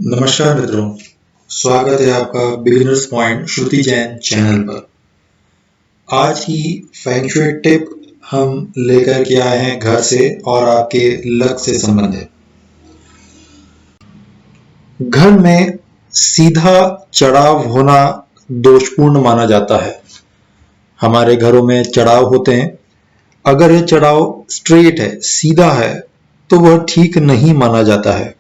नमस्कार मित्रों, स्वागत है आपका बिगिनर्स पॉइंट श्रुति जैन चैनल पर। आज की फेंग शुई टिप हम लेकर के आए हैं घर से और आपके लक से संबंधित। घर में सीधा चढ़ाव होना दोषपूर्ण माना जाता है। हमारे घरों में चढ़ाव होते हैं, अगर ये चढ़ाव स्ट्रेट है, सीधा है, तो वह ठीक नहीं माना जाता है।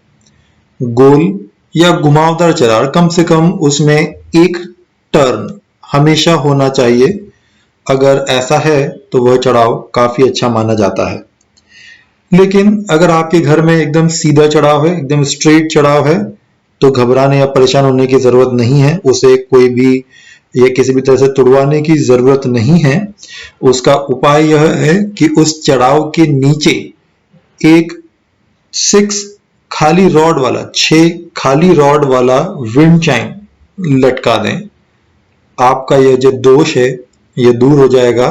गोल या घुमावदार चढ़ाव, कम से कम उसमें एक टर्न हमेशा होना चाहिए। अगर ऐसा है तो वह चढ़ाव काफी अच्छा माना जाता है। लेकिन अगर आपके घर में एकदम सीधा चढ़ाव है, एकदम स्ट्रेट चढ़ाव है, तो घबराने या परेशान होने की जरूरत नहीं है। उसे कोई भी या किसी भी तरह से तुड़वाने की जरूरत नहीं है। उसका उपाय यह है कि उस चढ़ाव के नीचे एक 6 खाली रॉड वाला विंड चाइम लटका दें। आपका यह जो दोष है यह दूर हो जाएगा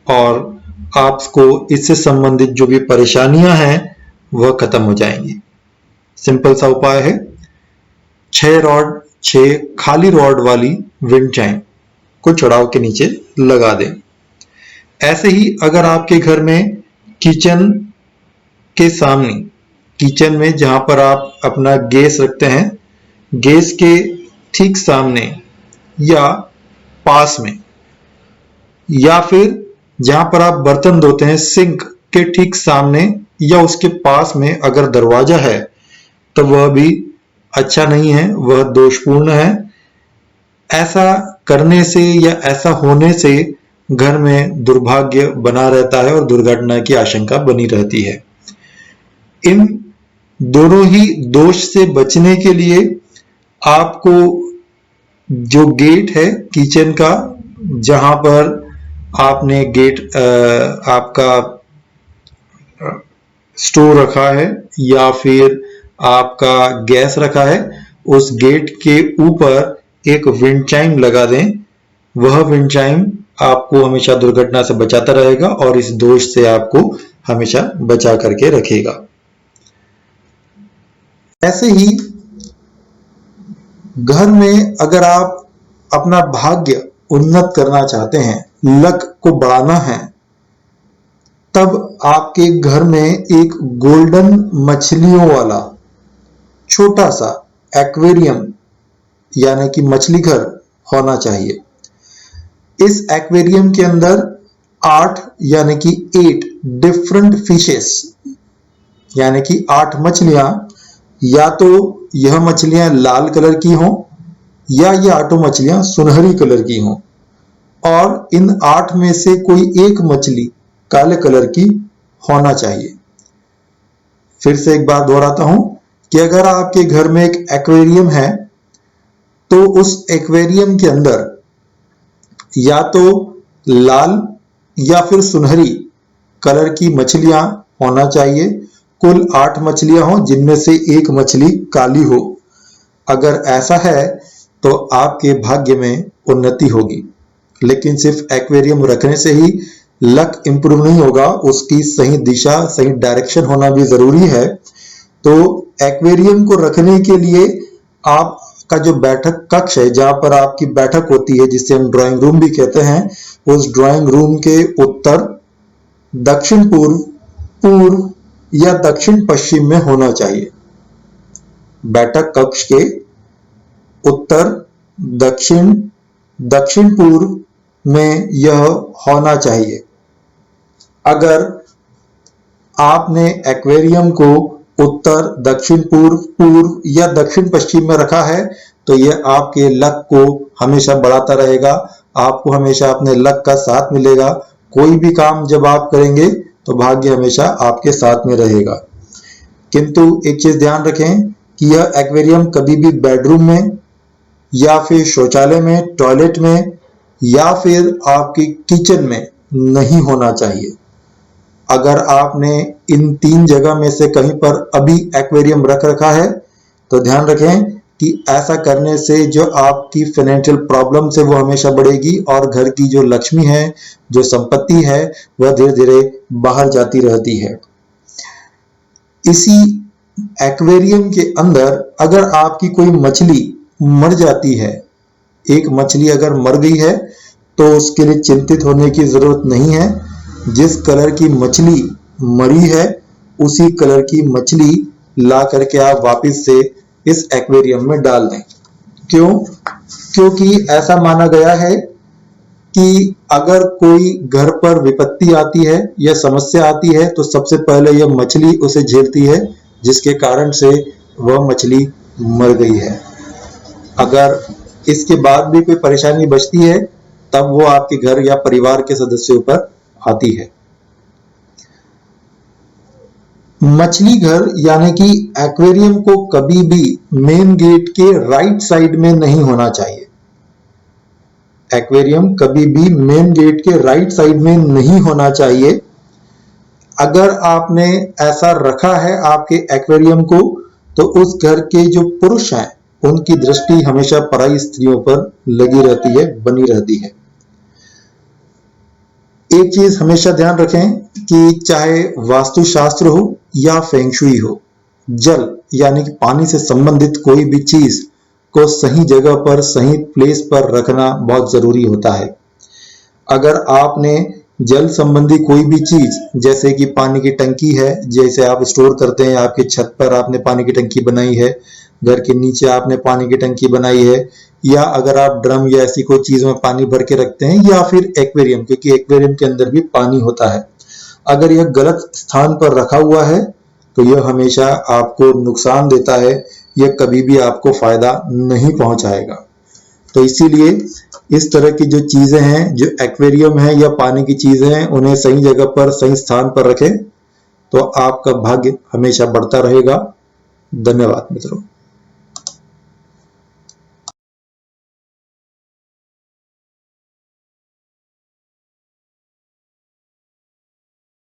और आपको इससे संबंधित जो भी परेशानियां हैं वह खत्म हो जाएंगी। सिंपल सा उपाय है, 6 खाली रॉड वाली विंड चाइम को चढ़ाव के नीचे लगा दें। ऐसे ही अगर आपके घर में किचन में जहां पर आप अपना गैस रखते हैं, गैस के ठीक सामने या पास में, या फिर जहां पर आप बर्तन धोते हैं सिंक के ठीक सामने या उसके पास में अगर दरवाजा है, तो वह भी अच्छा नहीं है, वह दोषपूर्ण है। ऐसा करने से या ऐसा होने से घर में दुर्भाग्य बना रहता है और दुर्घटना की आशंका बनी रहती है। इन दोनों ही दोष से बचने के लिए आपको जो गेट है किचन का, जहां पर आपने आपका स्टोव रखा है या फिर आपका गैस रखा है, उस गेट के ऊपर एक विंड चाइम लगा दें। वह विंड चाइम आपको हमेशा दुर्घटना से बचाता रहेगा और इस दोष से आपको हमेशा बचा करके रखेगा। ऐसे ही घर में अगर आप अपना भाग्य उन्नत करना चाहते हैं, लक को बढ़ाना है, तब आपके घर में एक गोल्डन मछलियों वाला छोटा सा एक्वेरियम यानी कि मछली घर होना चाहिए। इस एक्वेरियम के अंदर 8 यानी कि 8 डिफरेंट फिशेस यानी कि 8 मछलियां, या तो यह मछलियां लाल कलर की हों या ये 8 मछलियां सुनहरी कलर की हों, और इन 8 में से कोई एक मछली काले कलर की होना चाहिए। फिर से एक बार दोहराता हूं कि अगर आपके घर में एक एक्वेरियम है, तो उस एक्वेरियम के अंदर या तो लाल या फिर सुनहरी कलर की मछलियां होना चाहिए। कुल 8 मछलियां हो जिनमें से एक मछली काली हो। अगर ऐसा है तो आपके भाग्य में उन्नति होगी। लेकिन सिर्फ एक्वेरियम रखने से ही लक इंप्रूव नहीं होगा, उसकी सही दिशा, सही डायरेक्शन होना भी जरूरी है। तो एक्वेरियम को रखने के लिए आपका जो बैठक कक्ष है, जहां पर आपकी बैठक होती है, जिसे हम ड्राइंग रूम भी कहते हैं, उस ड्राइंग रूम के उत्तर, दक्षिण पूर्व या दक्षिण पश्चिम में होना चाहिए। बैठक कक्ष के उत्तर, दक्षिण पूर्व में यह होना चाहिए। अगर आपने एक्वेरियम को उत्तर, दक्षिण पूर्व या दक्षिण पश्चिम में रखा है, तो यह आपके लक को हमेशा बढ़ाता रहेगा। आपको हमेशा अपने लक का साथ मिलेगा। कोई भी काम जब आप करेंगे तो भाग्य हमेशा आपके साथ में रहेगा। किंतु एक चीज ध्यान रखें कि यह एक्वेरियम कभी भी बेडरूम में या फिर शौचालय में, टॉयलेट में या फिर आपकी किचन में नहीं होना चाहिए। अगर आपने इन 3 जगह में से कहीं पर अभी एक्वेरियम रख रखा है, तो ध्यान रखें कि ऐसा करने से जो आपकी फाइनेंशियल प्रॉब्लम है वो हमेशा बढ़ेगी और घर की जो लक्ष्मी है, जो संपत्ति है, वह धीरे धीरे बाहर जाती रहती है। इसी एक्वेरियम के अंदर अगर आपकी कोई मछली मर जाती है, एक मछली अगर मर गई है तो उसके लिए चिंतित होने की जरूरत नहीं है। जिस कलर की मछली मरी है उसी कलर की मछली ला करके आप वापस से इस एक्वेरियम में डाल दें। क्यों? क्योंकि ऐसा माना गया है कि अगर कोई घर पर विपत्ति आती है या समस्या आती है तो सबसे पहले यह मछली उसे झेलती है, जिसके कारण से वह मछली मर गई है। अगर इसके बाद भी कोई परेशानी बचती है तब वो आपके घर या परिवार के सदस्यों पर आती है। मछली घर यानी कि एक्वेरियम को कभी भी मेन गेट के राइट साइड में नहीं होना चाहिए। एक्वेरियम कभी भी मेन गेट के राइट साइड में नहीं होना चाहिए। अगर आपने ऐसा रखा है आपके एक्वेरियम को तो उस घर के जो पुरुष हैं उनकी दृष्टि हमेशा पराई स्त्रियों पर लगी रहती है, बनी रहती है। एक चीज हमेशा ध्यान रखें कि चाहे वास्तुशास्त्र हो या फेंगशुई हो, जल यानी कि पानी से संबंधित कोई भी चीज को सही जगह पर, सही प्लेस पर रखना बहुत जरूरी होता है। अगर आपने जल संबंधी कोई भी चीज, जैसे कि पानी की टंकी है, जैसे आप स्टोर करते हैं, आपकी छत पर आपने पानी की टंकी बनाई है, घर के नीचे आपने पानी की टंकी बनाई है, या अगर आप ड्रम या ऐसी कोई चीज में पानी भर के रखते हैं, या फिर एक्वेरियम, क्योंकि एक्वेरियम के अंदर भी पानी होता है, अगर यह गलत स्थान पर रखा हुआ है तो यह हमेशा आपको नुकसान देता है, यह कभी भी आपको फायदा नहीं पहुंचाएगा। तो इसीलिए इस तरह की जो चीजें हैं, जो एक्वेरियम है या पानी की चीजें हैं, उन्हें सही जगह पर, सही स्थान पर रखें तो आपका भाग्य हमेशा बढ़ता रहेगा। धन्यवाद मित्रों।